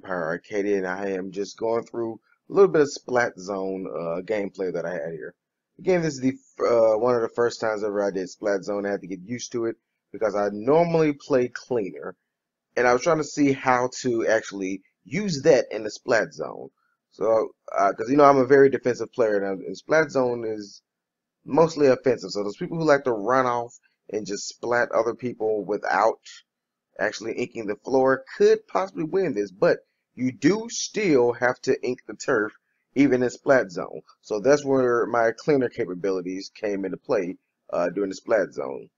Vampire Arcadia, and I am just going through a little bit of Splat Zone gameplay that I had here. Again, this is the one of the first times ever I did Splat Zone. I had to get used to it because I normally play cleaner, and I was trying to see how to actually use that in the Splat Zone. So, because I'm a very defensive player, and Splat Zone is mostly offensive. So those people who like to run off and just splat other people without actually inking the floor could possibly win this, but you do still have to ink the turf even in Splat Zone. So that's where my cleaner capabilities came into play during the Splat Zone.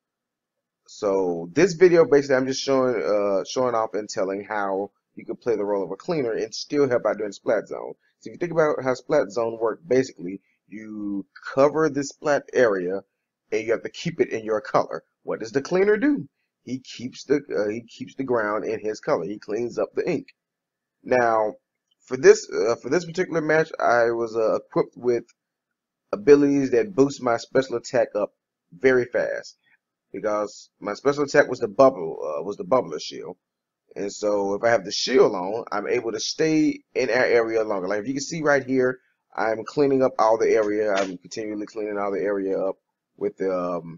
So this video basically I'm just showing off and telling how you can play the role of a cleaner and still help out during Splat Zone. So if you think about how Splat Zone works, basically you cover the splat area and you have to keep it in your color. What does the cleaner do? He keeps the ground in his color. He cleans up the ink. Now, for this particular match, I was equipped with abilities that boost my special attack up very fast because my special attack was the bubbler shield. And so if I have the shield on, I'm able to stay in our area longer. Like if you can see right here, I'm cleaning up all the area. I'm continually cleaning all the area up with the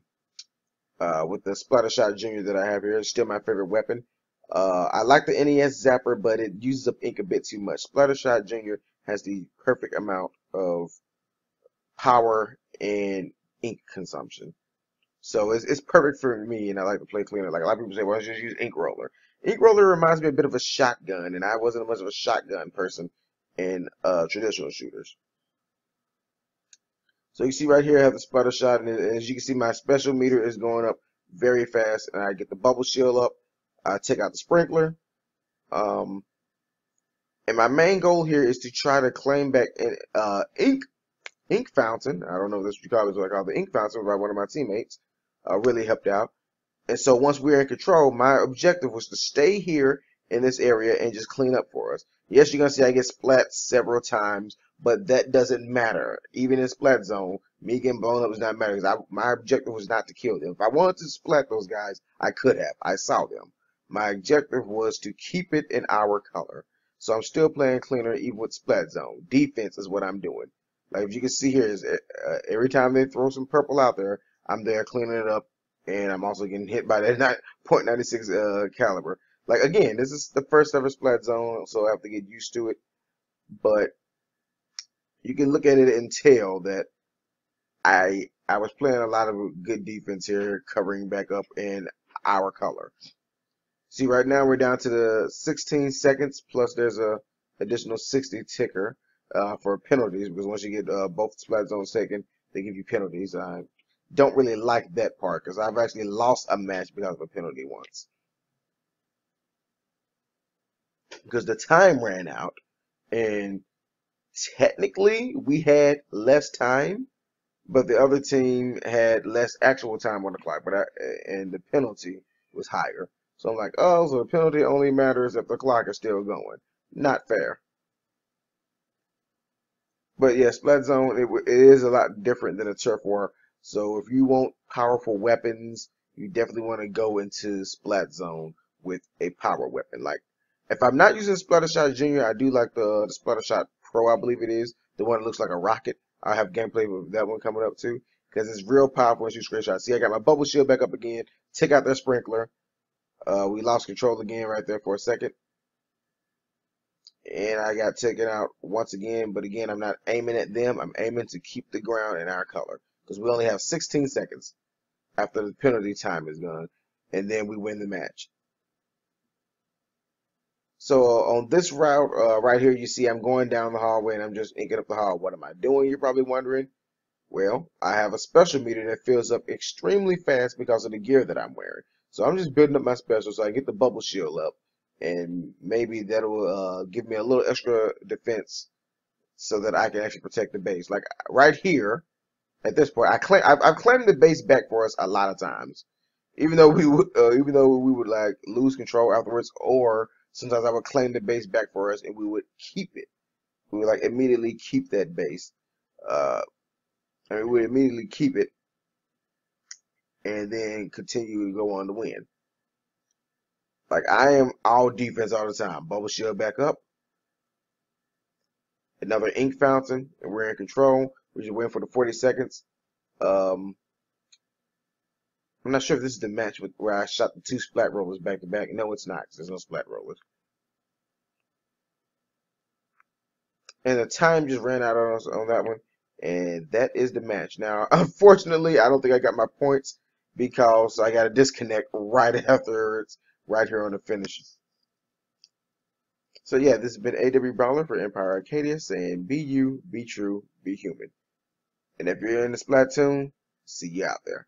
Splatter Shot Junior that I have here. It's still my favorite weapon. I like the NES Zapper, but it uses up ink a bit too much. Splatter Shot Junior has the perfect amount of power and ink consumption. So it's perfect for me, and I like to play cleaner. Like a lot of people say, well, just use Ink Roller. Ink Roller reminds me a bit of a shotgun, and I wasn't much of a shotgun person in traditional shooters. So you see right here, I have the splatter shot, and as you can see, my special meter is going up very fast, and I get the bubble shield up. I take out the sprinkler, um, and my main goal here is to try to claim back an ink fountain. I don't know if that's what you call it, but I call it the ink fountain by one of my teammates. Really helped out. And so once we're in control, my objective was to stay here in this area and just clean up for us. Yes, you're going to see I get splat several times, but that doesn't matter. Even in Splat Zone, me getting blown up does not matter because my objective was not to kill them. If I wanted to splat those guys, I could have. I saw them. My objective was to keep it in our color. So I'm still playing cleaner even with Splat Zone. Defense is what I'm doing. Like if you can see here, is every time they throw some purple out there, I'm there cleaning it up, and I'm also getting hit by that .96 caliber. Like again, this is the first ever Splat Zone, so I have to get used to it. But you can look at it and tell that I was playing a lot of good defense here, covering back up in our color. See, right now we're down to the 16 seconds, plus there's a additional 60 ticker for penalties, because once you get both Splat Zones taken, they give you penalties. I don't really like that part because I've actually lost a match because of a penalty once. Because the time ran out, and technically we had less time, but the other team had less actual time on the clock, and the penalty was higher. So I'm like, oh, so the penalty only matters if the clock is still going. Not fair. But yeah, Splat Zone, it is a lot different than a turf war. So if you want powerful weapons, you definitely want to go into Splat Zone with a power weapon. Like, if I'm not using Splatter Shot Junior, I do like the Splatter Shot Pro, I believe it is. The one that looks like a rocket. I have gameplay with that one coming up too. Because it's real powerful and shoot straight shots. See, I got my bubble shield back up again. Take out that sprinkler. We lost control again right there for a second. And I got taken out once again, but again, I'm not aiming at them. I'm aiming to keep the ground in our color because we only have 16 seconds after the penalty time is gone, and then we win the match. So on this route right here, you see I'm going down the hallway and I'm just inking up the hall. What am I doing? You're probably wondering. Well, I have a special meter that fills up extremely fast because of the gear that I'm wearing. So I'm just building up my special so I get the bubble shield up. And maybe that'll give me a little extra defense so that I can actually protect the base. Like right here, at this point, I've claimed the base back for us a lot of times, even though even though we would like lose control afterwards, or sometimes I would claim the base back for us and we would keep it. We would like immediately keep that base. And we would immediately keep it and then continue to go on to win. Like I am all defense all the time. Bubble shield back up. another ink fountain, and we're in control. We just waiting for the 40 seconds. I'm not sure if this is the match where I shot the 2 splat rollers back to back. No, it's not, 'cause there's no splat rollers. And the time just ran out on that one, and that is the match. Now, unfortunately, I don't think I got my points because I got a disconnect right afterwards, right here on the finish. So yeah, this has been AWBrawler for Empire Arcadia saying be you, be true, be human. And if you're in the Splatoon, see you out there.